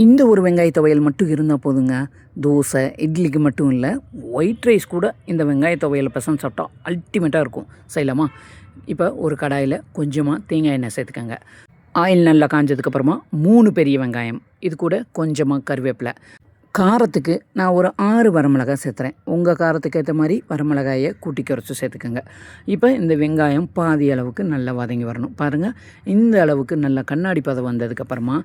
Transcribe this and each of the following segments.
இந்த ஒரு வெங்காய துவையல் மட்டும் இருந்தால் போதுங்க. தோசை, இட்லிக்கு மட்டும் இல்லை, ஒயிட் ரைஸ் கூட இந்த வெங்காய துவையலை பெசஞ்சு சாப்பிட்டா அல்டிமேட்டாக இருக்கும். செய்யலாமா? இப்போ ஒரு கடாயில் கொஞ்சமாக தேங்காய் எண்ணெய் சேர்த்துக்கங்க. ஆயில் நல்லா காஞ்சதுக்கப்புறமா 3 பெரிய வெங்காயம், இது கூட கொஞ்சமாக கருவேப்பிலை. காரத்துக்கு நான் ஒரு 6 வரமிளகாய் சேர்த்துறேன். உங்கள் காரத்துக்கு ஏற்ற மாதிரி வரமிளகாயை கூட்டி குறைச்சி சேர்த்துக்கோங்க. இப்போ இந்த வெங்காயம் பாதி அளவுக்கு நல்லா வதங்கி வரணும். பாருங்கள், இந்த அளவுக்கு நல்லா கண்ணாடி பதம் வந்ததுக்கப்புறமா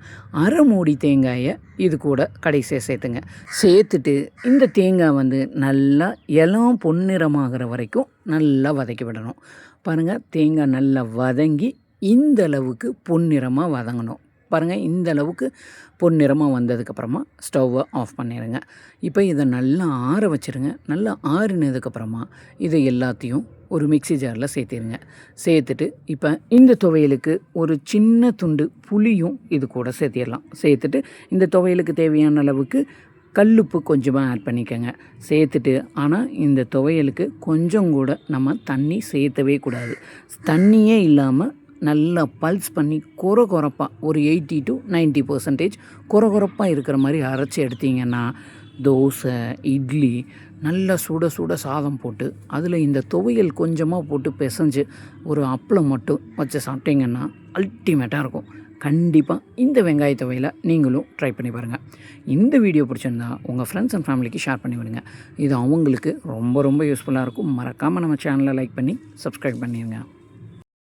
அரை மூடி தேங்காயை இது கூட கடைசியாக சேர்த்துங்க. சேர்த்துட்டு இந்த தேங்காய் நல்லா இளம் பொன்னிறமாகிற வரைக்கும் நல்லா வதக்கி விடணும். பாருங்கள், தேங்காய் நல்லா வதங்கி இந்த அளவுக்கு பொன்னிறமாக வதங்கணும். பாருங்கள், இந்த அளவுக்கு பொன்னிறமாக வந்ததுக்கப்புறமா ஸ்டவ்வை ஆஃப் பண்ணிடுங்க. இப்போ இதை நல்லா ஆற வச்சுருங்க. நல்லா ஆறினதுக்கப்புறமா இதை எல்லாத்தையும் ஒரு மிக்ஸி ஜாரில் சேர்த்திடுங்க. சேர்த்துட்டு இப்போ இந்த துவையலுக்கு ஒரு சின்ன துண்டு புளியும் இது கூட சேர்த்திடலாம். சேர்த்துட்டு இந்த துவையலுக்கு தேவையான அளவுக்கு கல்லுப்பு கொஞ்சமாக ஆட் பண்ணிக்கோங்க. சேர்த்துட்டு ஆனால் இந்த துவையலுக்கு கொஞ்சம் கூட நம்ம தண்ணி சேர்த்தவே கூடாது. தண்ணியே இல்லாமல் நல்லா பல்ஸ் பண்ணி கொரப்பாக ஒரு 80 to 90% கொரப்பாக இருக்கிற மாதிரி அரைச்சி எடுத்திங்கன்னா தோசை, இட்லி, நல்லா சுட சுட சாதம் போட்டு அதில் இந்த துவையல் கொஞ்சமாக போட்டு பிசைஞ்சு ஒரு அப்பளம் மட்டும் வச்சு சாப்பிட்டிங்கன்னா அல்டிமேட்டாக இருக்கும். கண்டிப்பாக இந்த வெங்காய துவையலை நீங்களும் ட்ரை பண்ணி பாருங்கள். இந்த வீடியோ பிடிச்சிருந்தா உங்கள் ஃப்ரெண்ட்ஸ் அண்ட் ஃபேமிலிக்கு ஷேர் பண்ணி விடுங்க. இது அவங்களுக்கு ரொம்ப ரொம்ப யூஸ்ஃபுல்லாக இருக்கும். மறக்காமல் நம்ம சேனலை லைக் பண்ணி சப்ஸ்கிரைப் பண்ணிடுங்க.